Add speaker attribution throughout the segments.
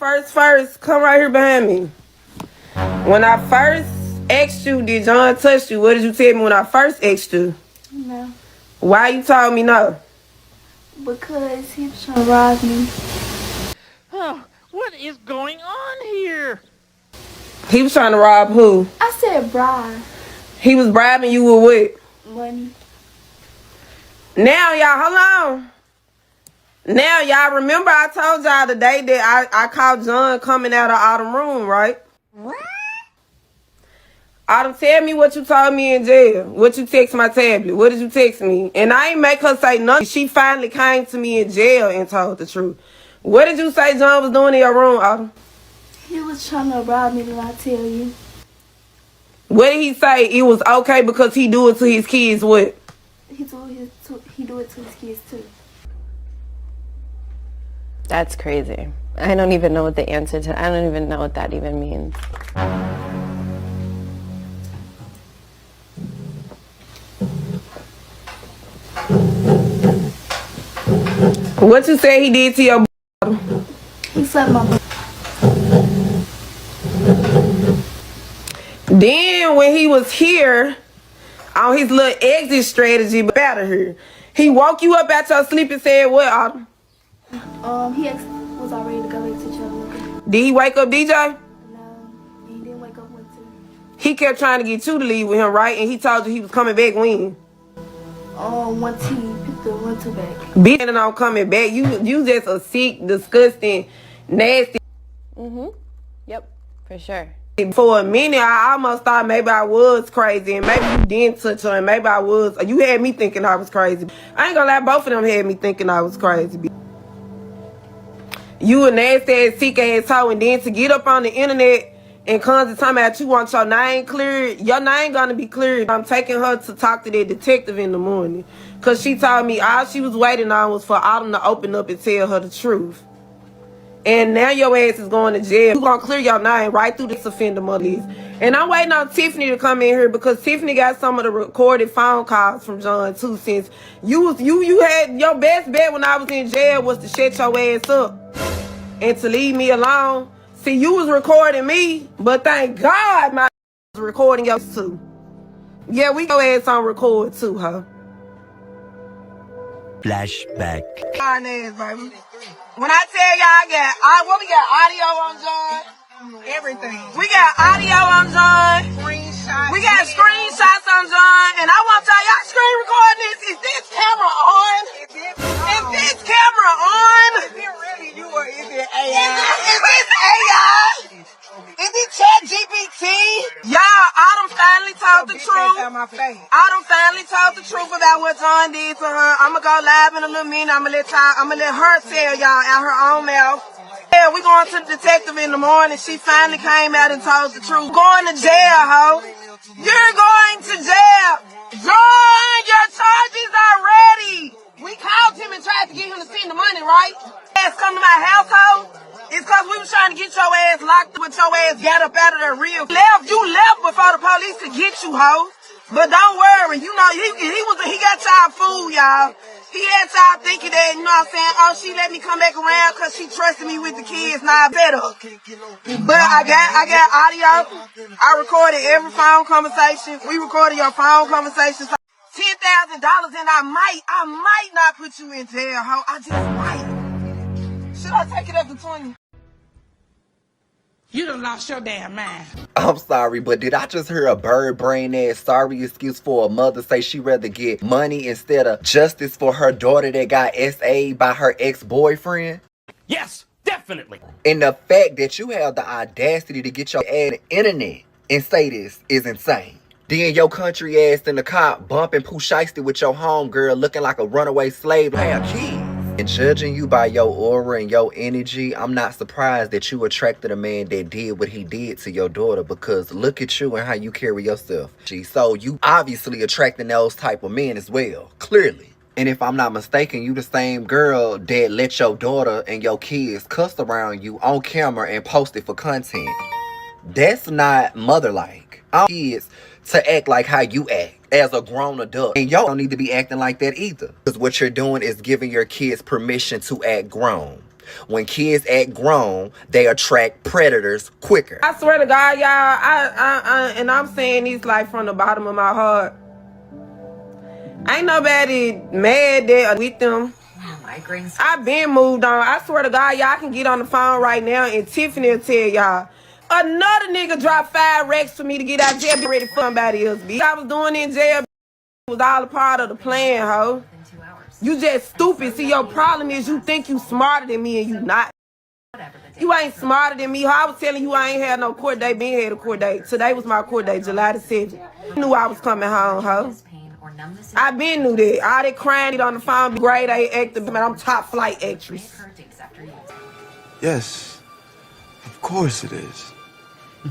Speaker 1: First, come right here behind me. When I first asked you, did John touch you? What did you tell me when I first asked you?
Speaker 2: No.
Speaker 1: Why you told me no?
Speaker 2: Because he was trying to rob me.
Speaker 3: Oh, what is going on here?
Speaker 1: He was trying to rob who?
Speaker 2: I said bribe.
Speaker 1: He was bribing you with what?
Speaker 2: Money.
Speaker 1: Now, y'all, hold on. Now, y'all remember I told y'all the day that I caught John coming out of Autumn room, right?
Speaker 2: What?
Speaker 1: Autumn, tell me what you told me in jail. What you text my tablet. What did you text me? And I ain't make her say nothing. She finally came to me in jail and told the truth. What did you say John was doing in your room, Autumn?
Speaker 2: He was trying to rob me, did I tell you?
Speaker 1: What did he say? It was okay because he do it to his kids, what?
Speaker 2: He do it to his kids too.
Speaker 4: That's crazy. I don't even know what the answer to, I don't even know what that even means.
Speaker 1: What you say he did to your
Speaker 2: He slapped my butt.
Speaker 1: Then when he was here on his little exit strategy out of here, he woke you up out your sleep and said what, Autumn?
Speaker 2: He was all ready to go back to jail.
Speaker 1: Did he wake up DJ?
Speaker 2: No, he didn't wake up with two.
Speaker 1: He kept trying to get you to leave with him, right? And he told you he was coming back when?
Speaker 2: Once he picked the 1-2 back.
Speaker 1: Being on coming back, you just a sick, disgusting, nasty.
Speaker 4: Yep, for sure.
Speaker 1: For a minute, I almost thought maybe I was crazy, and maybe you didn't touch her, and maybe I was. You had me thinking I was crazy. I ain't gonna lie, both of them had me thinking I was crazy. You a nasty ass, sick ass hoe, and then to get up on the internet and come to time out you want your name cleared, your name gonna be cleared. I'm taking her to talk to that detective in the morning, cause she told me all she was waiting on was for Autumn to open up and tell her the truth. And now your ass is going to jail. You gonna clear your name right through this offender list. And I'm waiting on Tiffany to come in here because Tiffany got some of the recorded phone calls from John too. Since you had your best bet when I was in jail was to shut your ass up and to leave me alone. See, you was recording me, but thank God my was recording your too. Yeah, we go ass on record too, huh?
Speaker 5: Flashback.
Speaker 1: Fine ass, baby. When I tell y'all we got audio on John, everything. We got audio on John. We got screenshots on John, and I want y'all screen record this. Is this camera on? Is this camera on? Is it really you or is it AI? Is this AI? Is it ChatGPT? Y'all, Autumn finally told the truth. Autumn finally told the truth about what John did to her. I'ma go live in a little minute. I'ma let her tell y'all out her own mouth. Yeah, we going to the detective in the morning. She finally came out and told the truth. Going to jail, ho. You're going to jail. John, your charges are ready. We called him and tried to get him to send the money, right? Ass come to my household. It's cause we was trying to get your ass locked up, with your ass got up out of there real. You left before the police could get you, ho. But don't worry, you know, he got y'all fooled, y'all. He had y'all thinking that, you know what I'm saying, oh, she let me come back around cause she trusted me with the kids, now I better. But I got audio. I recorded every phone conversation. We recorded your phone conversations. $10,000 and I might not put you in jail, ho. I just might. Should I take it up to 20?
Speaker 3: You done lost your damn mind.
Speaker 5: I'm sorry, but did I just hear a bird brain ass sorry excuse for a mother say she rather get money instead of justice for her daughter that got SA'd by her ex-boyfriend?
Speaker 3: Yes, definitely.
Speaker 5: And the fact that you have the audacity to get your ass on the internet and say this is insane. Then your country ass in the cop bumping Pooh Shiesty with your homegirl looking like a runaway slave to have kids. And judging you by your aura and your energy, I'm not surprised that you attracted a man that did what he did to your daughter, because look at you and how you carry yourself. So you obviously attracting those type of men as well, clearly. And if I'm not mistaken, you the same girl that let your daughter and your kids cuss around you on camera and post it for content. That's not mother-like. I want kids to act like how you act as a grown adult. And y'all don't need to be acting like that either. Because what you're doing is giving your kids permission to act grown. When kids act grown, they attract predators quicker.
Speaker 1: I swear to God, y'all, and I'm saying this like from the bottom of my heart. Ain't nobody mad that with them. I've been moved on. I swear to God, y'all can get on the phone right now and Tiffany will tell y'all. Another nigga dropped 5 racks for me to get out of jail. Be ready for somebody else, bitch. I was doing in jail. It was all a part of the plan, ho. You just stupid. See, your problem is you think you smarter than me and you not. You ain't smarter than me. Ho. I was telling you I ain't had no court date. Been had a court date. Today was my court date, July the 7th. Knew I was coming home, ho. I been knew that. All that crying on the phone, grade A actor, man, I'm top flight actress.
Speaker 6: Yes, of course it is.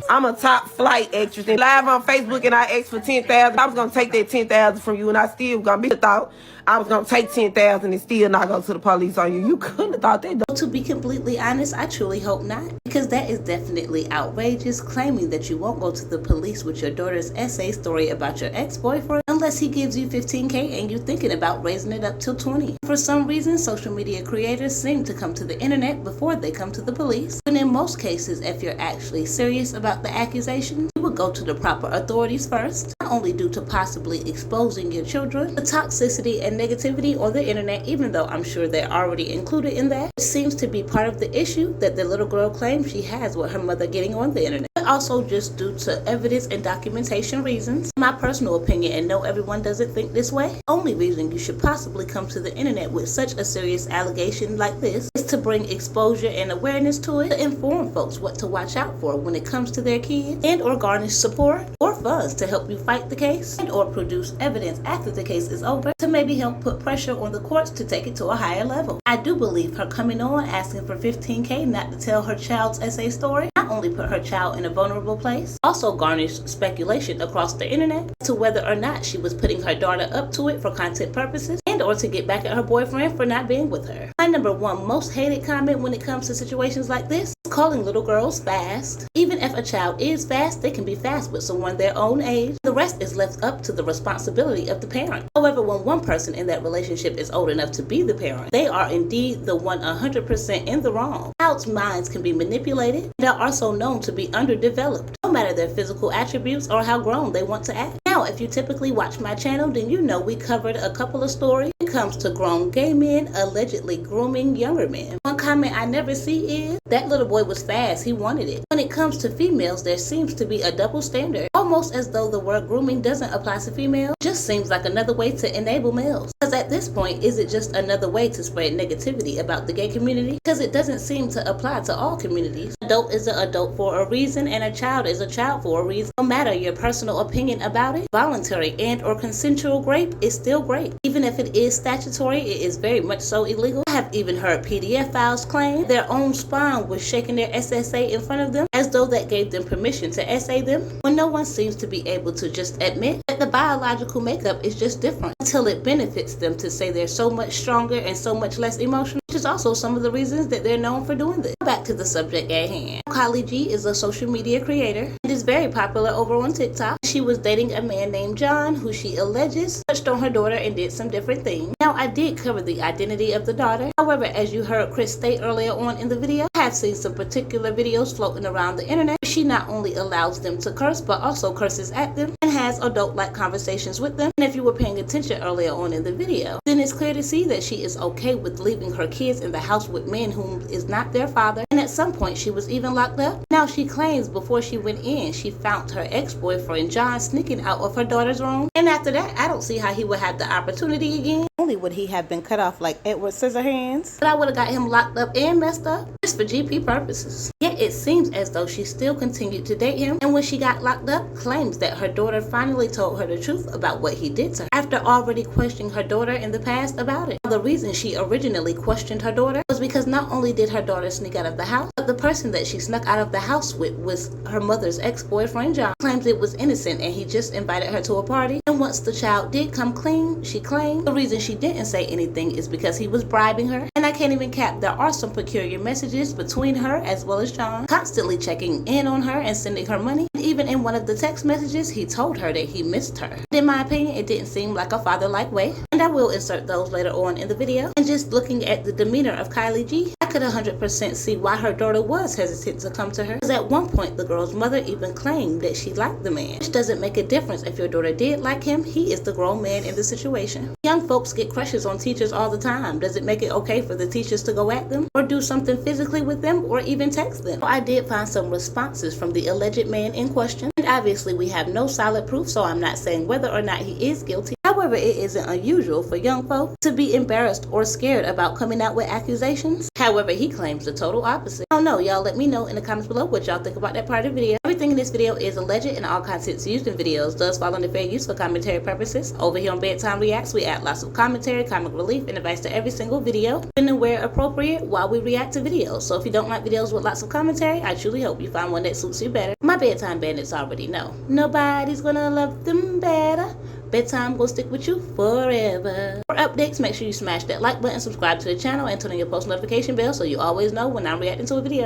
Speaker 1: I'm a top flight actress. And live on Facebook and I asked for 10,000. I was gonna take that 10,000 from you and I still gonna be thought I was gonna take 10,000 and still not go to the police on you. You couldn't have thought that.
Speaker 7: To be completely honest, I truly hope not. Because that is definitely outrageous, claiming that you won't go to the police with your daughter's essay story about your ex-boyfriend unless he gives you $15K and you're thinking about raising it up till 20. For some reason, social media creators seem to come to the internet before they come to the police. But in most cases, if you're actually serious about the accusation, you would go to the proper authorities first, not only due to possibly exposing your children, the toxicity and negativity on the internet, even though I'm sure they're already included in that. It seems to be part of the issue that the little girl claims she has with her mother getting on the internet, but also just due to evidence and documentation reasons. My personal opinion, and no, everyone doesn't think this way, only reason you should possibly come to the internet with such a serious allegation like this is to bring exposure and awareness to it, to inform folks what to watch out for when it comes to their kids, and or garnish support or funds to help you fight the case, and or produce evidence after the case is over to maybe help put pressure on the courts to take it to a higher level. I do believe her coming on asking for $15K not to tell her child's essay story not only put her child in a vulnerable place, also garnished speculation across the internet to whether or not she was putting her daughter up to it for content purposes and or to get back at her boyfriend for not being with her. My number one most hated comment when it comes to situations like this is calling little girls fast. Even if a child is fast, they can be fast with someone their own age. The rest is left up to the responsibility of the parent. However, when one person in that relationship is old enough to be the parent, they are indeed the one 100% in the wrong. Child's minds can be manipulated and are also known to be underdeveloped, no matter their physical attributes or how grown they want to act. Now, if you typically watch my channel, then you know we covered a couple of stories when it comes to grown gay men allegedly grooming younger men. One comment I never see is, that little boy was fast, he wanted it. When it comes to females, there seems to be a double standard, almost as though the word grooming doesn't apply to females. Just seems like another way to enable males. Because at this point, is it just another way to spread negativity about the gay community? Because it doesn't seem to apply to all communities. Adult is an adult for a reason, and a child is a child for a reason. No matter your personal opinion about it, voluntary and or consensual rape is still rape. Even if it is statutory, it is very much so illegal. I have even heard PDF files claim their own spawn was shaking their SSA in front of them as though that gave them permission to essay them, when no one seems to be able to just admit that the biological makeup is just different until it benefits them to say they're so much stronger and so much less emotional, which is also some of the reasons that they're known for doing this. Back to the subject at hand. Kayleigh is a social media creator and is very popular over on TikTok. She was dating a man named John, who she alleges touched on her daughter and did some different things. Now, I did cover the identity of the daughter. However, as you heard Chris state earlier on in the video, I have seen some particular videos floating around the internet. She not only allows them to curse, but also curses at them and has adult-like conversations with them. And if you were paying attention earlier on in the video, then it's clear to see that she is okay with leaving her kids in the house with men whom is not their father. And at some point, she was even locked up. Now, she claims before she went in, she found her ex-boyfriend John sneaking out of her daughter's room. And after that, I don't see how he would have the opportunity again. Only would he have been cut off like Edward Scissorhands, but I would have got him locked up and messed up just for GP purposes. Yet it seems as though she still continued to date him, and when she got locked up, claims that her daughter finally told her the truth about what he did to her after already questioning her daughter in the past about it. The reason she originally questioned her daughter was because not only did her daughter sneak out of the house, but the person that she snuck out of the house with was her mother's ex-boyfriend John. Claims it was innocent and he just invited her to a party, and once the child did come clean, she claimed the reason she didn't say anything is because he was bribing her. And I can't even cap, there are some peculiar messages between her as well as John, constantly checking in on her and sending her money. And even in one of the text messages, he told her that he missed her. And in my opinion, it didn't seem like a father-like way, and I will insert those later on in the video. And just looking at the demeanor of Kayleigh, I could 100% see why her daughter was hesitant to come to her, because at one point the girl's mother even claimed that she liked the man. Which doesn't make a difference. If your daughter did like him, he is the grown man in the situation. Young folks get crushes on teachers all the time. Does it make it okay for the teachers to go at them, or do something physically with them, or even text them? I did find some responses from the alleged man in question, and obviously we have no solid proof, so I'm not saying whether or not he is guilty. However, it isn't unusual for young folk to be embarrassed or scared about coming out with accusations. However, he claims the total opposite. I don't know, y'all let me know in the comments below what y'all think about that part of the video. Everything in this video is alleged, and all contents used in videos does fall under fair use for commentary purposes. Over here on BedTime Reacts, we add lots of commentary, comic relief, and advice to every single video, and where appropriate while we react to videos. So if you don't like videos with lots of commentary, I truly hope you find one that suits you better. My bedtime bandits already know. Nobody's gonna love them better. BedTime will stick with you forever. For updates, make sure you smash that like button, subscribe to the channel, and turn on your post notification bell so you always know when I'm reacting to a video.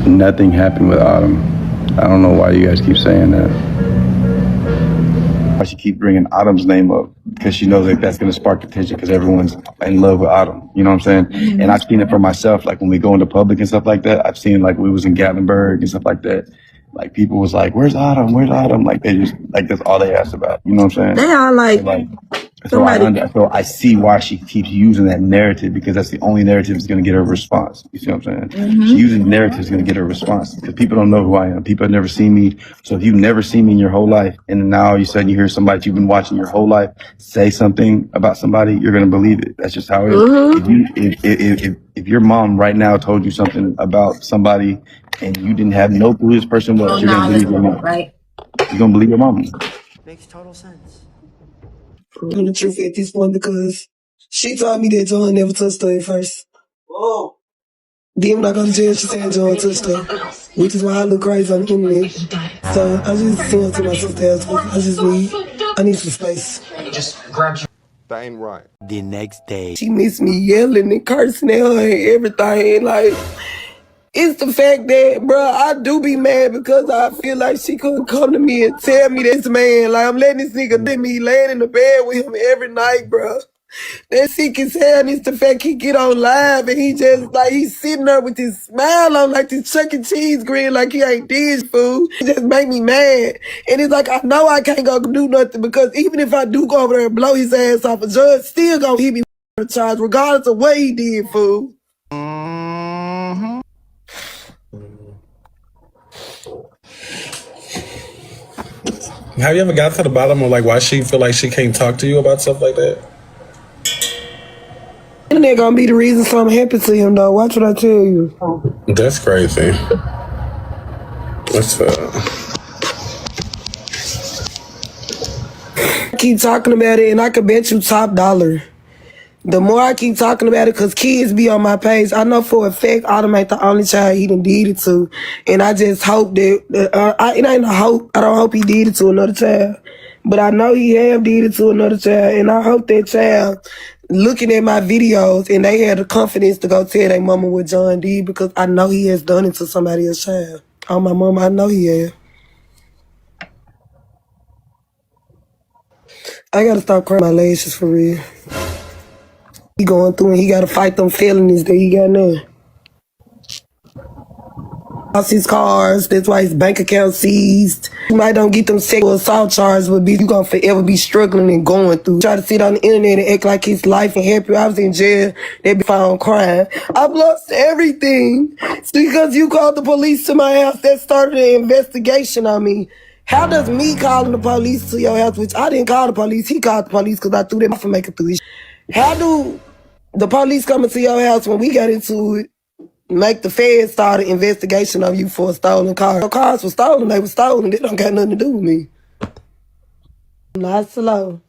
Speaker 6: Nothing happened with Autumn. I don't know why you guys keep saying that. Why she keep bringing Autumn's name up? Because she knows that that's going to spark attention because everyone's in love with Autumn. You know what I'm saying? And I've seen it for myself. Like when we go into public and stuff like that, I've seen like we was in Gatlinburg and stuff like that. Like people was like, "Where's Autumn? Where's Autumn?" Like they just like that's all they asked about. You know what I'm saying?
Speaker 1: They are like
Speaker 6: so I see why she keeps using that narrative because that's the only narrative that's going to get her a response. You see what I'm saying? She using narrative is going to get her a response because people don't know who I am. People have never seen me. So if you've never seen me in your whole life, and then now all of a sudden you hear somebody that you've been watching your whole life say something about somebody, you're going to believe it. That's just how it is. If your mom right now told you something about somebody and you didn't have no clue who this person was, you're going to believe your mom. Right? You're going to believe your mom.
Speaker 8: Makes total sense.
Speaker 9: On the truth at this point because she told me that John never touched her at first. Whoa. Then when I go to jail, she said John touched her, which is why I look crazy on the internet. So I just sent her to my sister's house. I need some space.
Speaker 8: Just grab your...
Speaker 6: That ain't right.
Speaker 8: The next day.
Speaker 9: She missed me yelling and cursing at her and everything. Like, it's the fact that, bro, I do be mad because I feel like she couldn't come to me and tell me this man. Like, I'm letting this nigga let me laying in the bed with him every night, bro. That sick as hell, and it's the fact he get on live and he just, like, he's sitting there with his smile on, like this Chuck E. Cheese grin, like he ain't did food. It just make me mad. And it's like, I know I can't go do nothing because even if I do go over there and blow his ass off, a judge still gonna hit me with a charge regardless of what he did, fool.
Speaker 10: Have you ever got to the bottom of like why she feel like she can't talk to you about stuff like that?
Speaker 9: And they're gonna be the reason something happened to him though. Watch what I tell you.
Speaker 10: That's crazy. What's
Speaker 9: I keep talking about it and I could bet you top dollar. The more I keep talking about it, because kids be on my page, I know for a fact Autumn ain't the only child he done did it to. And I just hope that, it ain't a hope, I don't hope he did it to another child. But I know he have did it to another child. And I hope that child looking at my videos and they had the confidence to go tell their mama what John did because I know he has done it to somebody else's child. Oh, my mama, I know he has. I gotta stop crying my lashes for real. He going through and he gotta fight them felonies that he got now. Lost his cars, that's why his bank account seized. You might don't get them sexual assault charges, but you gonna forever be struggling and going through. Try to sit on the internet and act like his life and happy. I was in jail, they be found crying. I've lost everything. It's because you called the police to my house that started an investigation on me. How does me calling the police to your house, which I didn't call the police, he called the police because I threw them off and make it through his. How do the police coming to your house when we got into it make the feds start an investigation on you for a stolen car? Your cars were stolen, they were stolen, they don't got nothing to do with me. Not slow.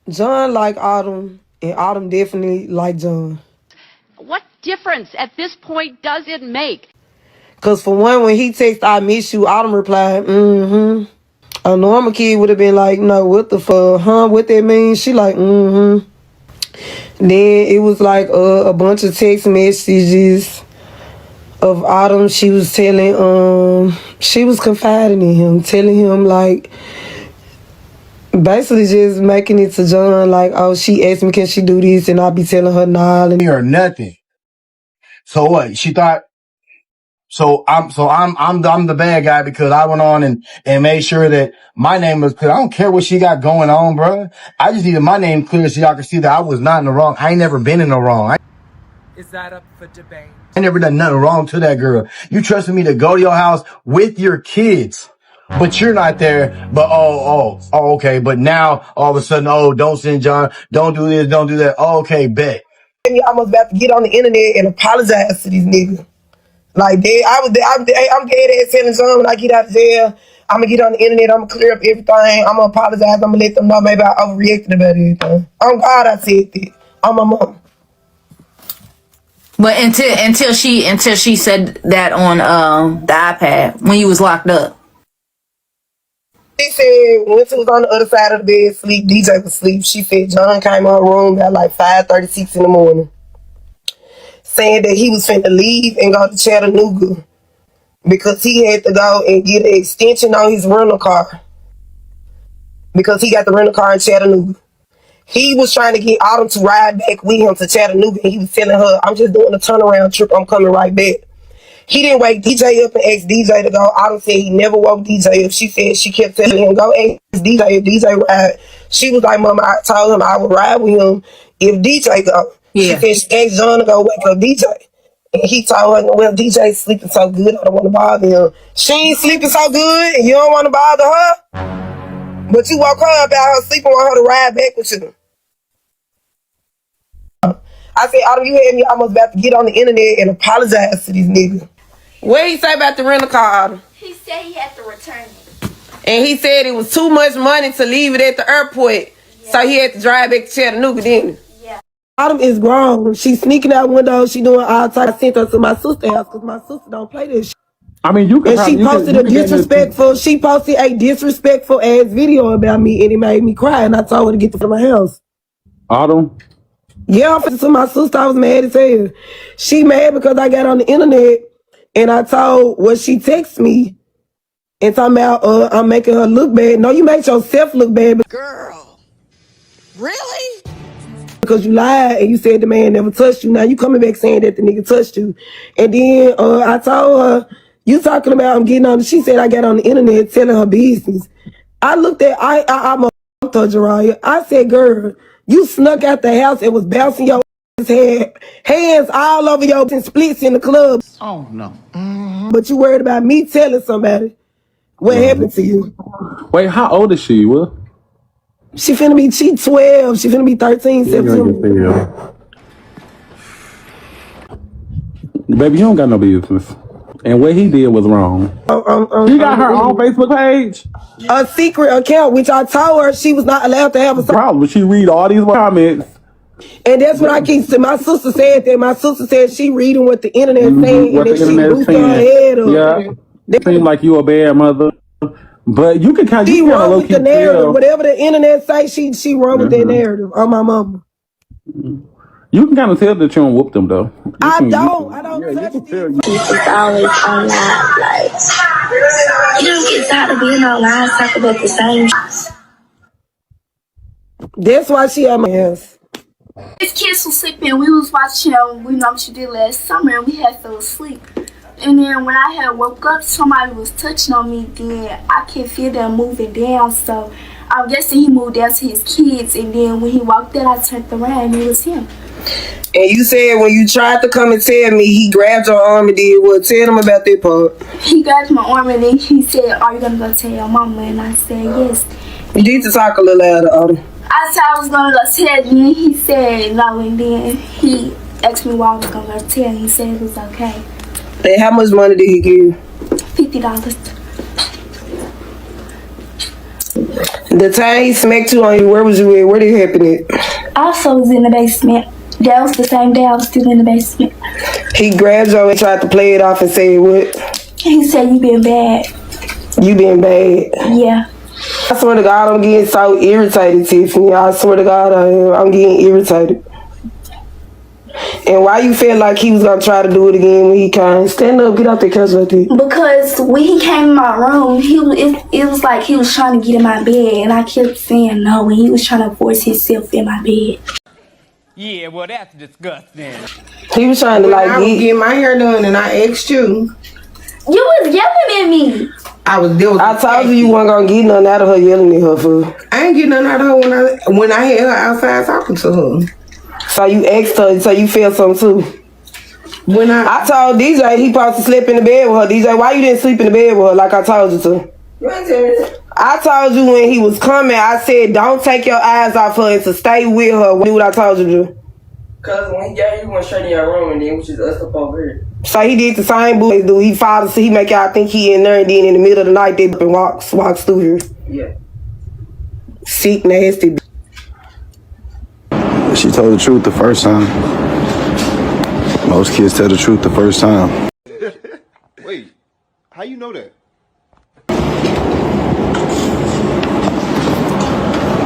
Speaker 9: John like Autumn, and Autumn definitely like John.
Speaker 11: What difference at this point does it make?
Speaker 9: Because for one, when he texted, I miss you, Autumn replied, A normal kid would have been like, no, what the fuck, huh? What that means? She like, Then it was like a bunch of text messages of Autumn. She was telling, she was confiding in him, telling him like, Basically just making it to John like, oh, she asked me, can she do this? And I'll be telling her nah.
Speaker 6: Or nothing. So what? She thought, I'm the bad guy because I went on and made sure that my name was clear. I don't care what she got going on, bro. I just needed my name clear so y'all can see that I was not in the wrong. I ain't never been in the wrong.
Speaker 12: Is that up for debate?
Speaker 6: I never done nothing wrong to that girl. You trusted me to go to your house with your kids, but you're not there. But okay. But now all of a sudden, don't send John. Don't do this. Don't do that. Oh, okay, bet.
Speaker 9: I was about to get on the internet and apologize to these niggas. Like, I'm dead ass telling John when I get out of jail, I'm gonna get on the internet, I'm gonna clear up everything, I'm gonna apologize, I'm gonna let them know maybe I overreacted about everything. On God, I said that. On my mom.
Speaker 13: But until she said that on the iPad when you was locked up.
Speaker 9: She said once it was on the other side of the bed, sleep, DJ was asleep. She said John came in her room at like 5:36 in the morning, saying that he was finna leave and go to Chattanooga because he had to go and get an extension on his rental car because he got the rental car in Chattanooga. He was trying to get Autumn to ride back with him to Chattanooga, and he was telling her, I'm just doing a turnaround trip, I'm coming right back. He didn't wake DJ up and ask DJ to go. Autumn said he never woke DJ up. She said she kept telling him, go ask DJ if DJ ride. She was like, Mama, I told him I would ride with him if DJ go. Yeah. She said she asked John to go wake up DJ. And he told her, well, DJ's sleeping so good, I don't want to bother him. She ain't sleeping so good, and you don't want to bother her? But you woke her about her sleeping, want her to ride back with you. I said, Autumn, you had me almost about to get on the internet and apologize to these niggas. What he say about the rental car, Autumn?
Speaker 2: He said he had to return it.
Speaker 9: And he said it was too much money to leave it at the airport. Yeah. So he had to drive back to Chattanooga, didn't he? Yeah. Autumn is grown. She's sneaking out windows. She doing all types. I sent her to my sister's house because my sister don't play this shit.
Speaker 10: I mean, you can.
Speaker 9: And she posted a disrespectful. She posted a disrespectful ass video about me, and it made me cry. And I told her to get to my house.
Speaker 10: Autumn.
Speaker 9: Yeah, I'm to my sister. I was mad as hell. She mad because I got on the internet and I told what she texted me and talking about I'm making her look bad. No, you made yourself look bad.
Speaker 12: Girl, really?
Speaker 9: Because you lied and you said the man never touched you. Now you coming back saying that the nigga touched you. And then I told her, you talking about I'm getting on. She said I got on the internet telling her business. I looked at, I'm a Jiraiya. I said, girl, you snuck out the house and was bouncing your head, hands all over your and splits in the club.
Speaker 12: Oh, no.
Speaker 9: But you worried about me telling somebody what happened to you.
Speaker 10: Wait, how old is she, Will?
Speaker 9: She 12. She finna be 13, 17.
Speaker 10: Baby, you don't got no business. And what he did was wrong. She got her own Facebook page?
Speaker 9: A secret account, which I told her she was not allowed to have a
Speaker 10: problem. She read all these comments.
Speaker 9: And that's what I keep saying. My sister said that. My sister said she reading what the internet saying, and then she boosted her head up.
Speaker 10: Yeah. Seems like you a bad mother. But you can kind of
Speaker 9: run with the narrative. Tell. Whatever the internet say, she run with that narrative on my mama.
Speaker 10: You can kind of tell that you don't whoop them though.
Speaker 9: I don't touch them.
Speaker 2: It's always online. Like, you don't get tired of being online talking about the same.
Speaker 9: That's why she at my house.
Speaker 2: His kids was sleeping. We was watching, we know what you did last summer, and we had fell asleep. And then when I had woke up, somebody was touching on me. Then I could feel them moving down. So I'm guessing he moved down to his kids. And then when he walked in, I turned around and it was him.
Speaker 9: And you said when you tried to come and tell me, he grabbed your arm and did what? Tell him about that part.
Speaker 2: He grabbed my arm and then he said, are you going to go tell your mama? And I said, yes.
Speaker 9: You need to talk a little louder, Autumn.
Speaker 2: I said I was going to go tell him. He said no. And then he asked me why I was going to go tell him. He said it was okay.
Speaker 9: And how much money did he give you?
Speaker 2: $50.
Speaker 9: The time he smacked you on you, where was you at? Where did it happen at?
Speaker 2: I also was in the basement. That was the same day I was still in the basement.
Speaker 9: He grabbed you and tried to play it off and say what?
Speaker 2: He said, you been bad.
Speaker 9: You been bad?
Speaker 2: Yeah.
Speaker 9: I swear to God, I'm getting so irritated, Tiffany. I swear to God, I'm getting irritated. And why you feel like he was gonna try to do it again when he came? Stand up, get off the couch right there.
Speaker 2: Because when he came in my room, it was like he was trying to get in my bed, and I kept saying no, and he was trying to force himself in my bed.
Speaker 12: Yeah, well, that's disgusting.
Speaker 9: He was trying to get my hair done, and I asked you.
Speaker 2: You was yelling at me.
Speaker 9: I told you weren't gonna get nothing out of her yelling at her for. I ain't get nothing out of her when I had her outside talking to her. So you asked her, so you felt something too. When I told DJ he supposed to sleep in the bed with her. DJ, why you didn't sleep in the bed with her like I told you to? You ain't tell me that. I told you when he was coming, I said don't take your eyes off her and to stay with her. Do what I told you to do. Cause when he got you went straight in your room and then was just us up over here. So he did the same boo do. He followed, so he make y'all think he in there, and then in the middle of the night they up and walks through here. Yeah. Sick, nasty.
Speaker 6: She told the truth the first time. Most kids tell the truth the first time.
Speaker 14: Wait, how you know that?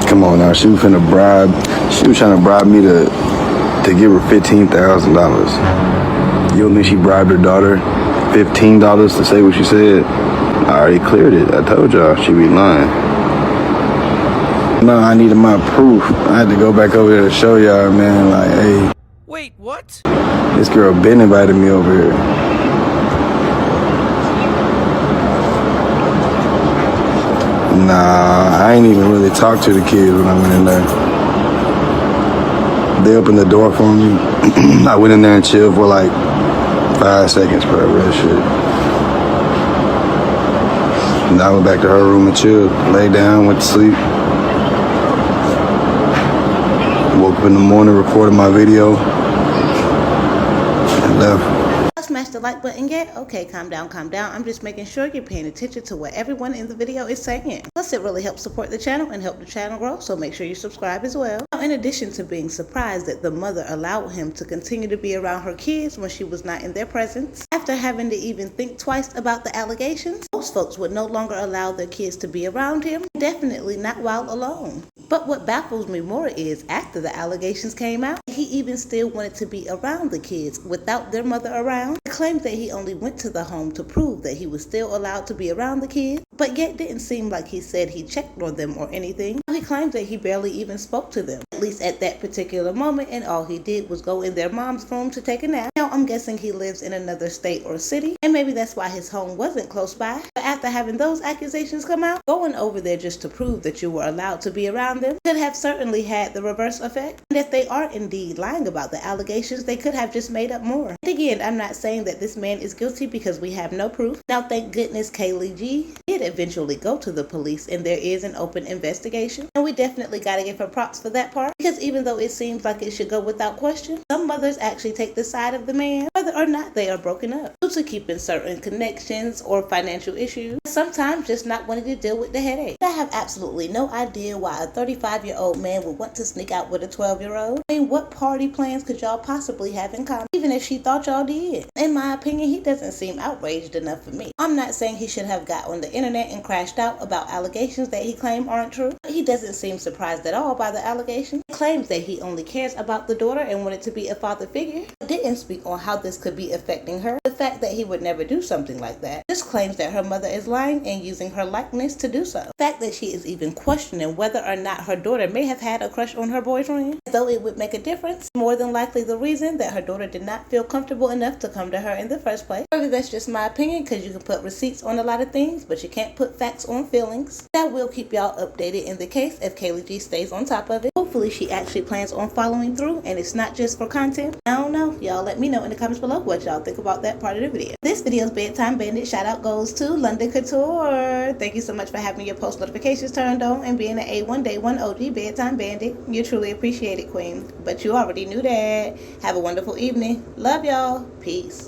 Speaker 6: Come on now, she was trying to bribe me to give her $15,000. You don't think she bribed her daughter $15 to say what she said? I already cleared it. I told y'all she be lying. No, I needed my proof. I had to go back over there to show y'all, man, like, hey.
Speaker 12: Wait, what?
Speaker 6: This girl Ben invited me over here. Nah, I ain't even really talked to the kids when I went in there. They opened the door for me. I went in there and chilled for like 5 seconds, bro, real shit. And I went back to her room and chilled. Laid down, went to sleep. Woke up in the morning, recorded my video, and left.
Speaker 7: Smash the like button yet? Okay, calm down. I'm just making sure you're paying attention to what everyone in the video is saying. Plus, it really helps support the channel and help the channel grow, so make sure you subscribe as well. Now, in addition to being surprised that the mother allowed him to continue to be around her kids when she was not in their presence, after having to even think twice about the allegations, most folks would no longer allow their kids to be around him, definitely not while alone. But what baffles me more is, after the allegations came out, he even still wanted to be around the kids without their mother around. He claimed that he only went to the home to prove that he was still allowed to be around the kids, but yet didn't seem like he said he checked on them or anything. He claimed that he barely even spoke to them, at least at that particular moment, and all he did was go in their mom's room to take a nap. Now, I'm guessing he lives in another state or city, and maybe that's why his home wasn't close by. But after having those accusations come out, going over there just to prove that you were allowed to be around them could have certainly had the reverse effect. And if they are indeed lying about the allegations, they could have just made up more. And again, I'm not saying that this man is guilty because we have no proof. Now, thank goodness Kayleigh G did eventually go to the police and there is an open investigation. And we definitely gotta give her props for that part, because even though it seems like it should go without question, some mothers actually take the side of the man, whether or not they are broken up, due to keeping certain connections or financial issues, sometimes just not wanting to deal with the headache. I have absolutely no idea why a 35-year-old man would want to sneak out with a 12-year-old. I mean, what party plans could y'all possibly have in common, even if she thought y'all did? In my opinion, he doesn't seem outraged enough for me. I'm not saying he should have got on the internet and crashed out about allegations that he claimed aren't true. He doesn't seem surprised at all by the allegations. He claims that he only cares about the daughter and wanted to be a father figure. Didn't speak on how this could be affecting her. The fact that he would never do something like that. Just claims that her mother is lying and using her likeness to do so. The fact that she is even questioning whether or not her daughter may have had a crush on her boyfriend, as though it would make a difference, more than likely the reason that her daughter did not feel comfortable enough to come to her in the first place. Maybe that's just my opinion, because you can put receipts on a lot of things, but you can't put facts on feelings. I will keep y'all updated in the case if Kayleigh G stays on top of it. Hopefully she actually plans on following through and it's not just for content. I don't know. Y'all let me know in the comments below what y'all think about that part of the video. This video's Bedtime Bandit shout out goes to London Couture. Thank you so much for having your post notifications turned on and being an A1 Day 1 OG Bedtime Bandit. You truly appreciate it, queen. But you already knew that. Have a wonderful evening. Love y'all. Peace.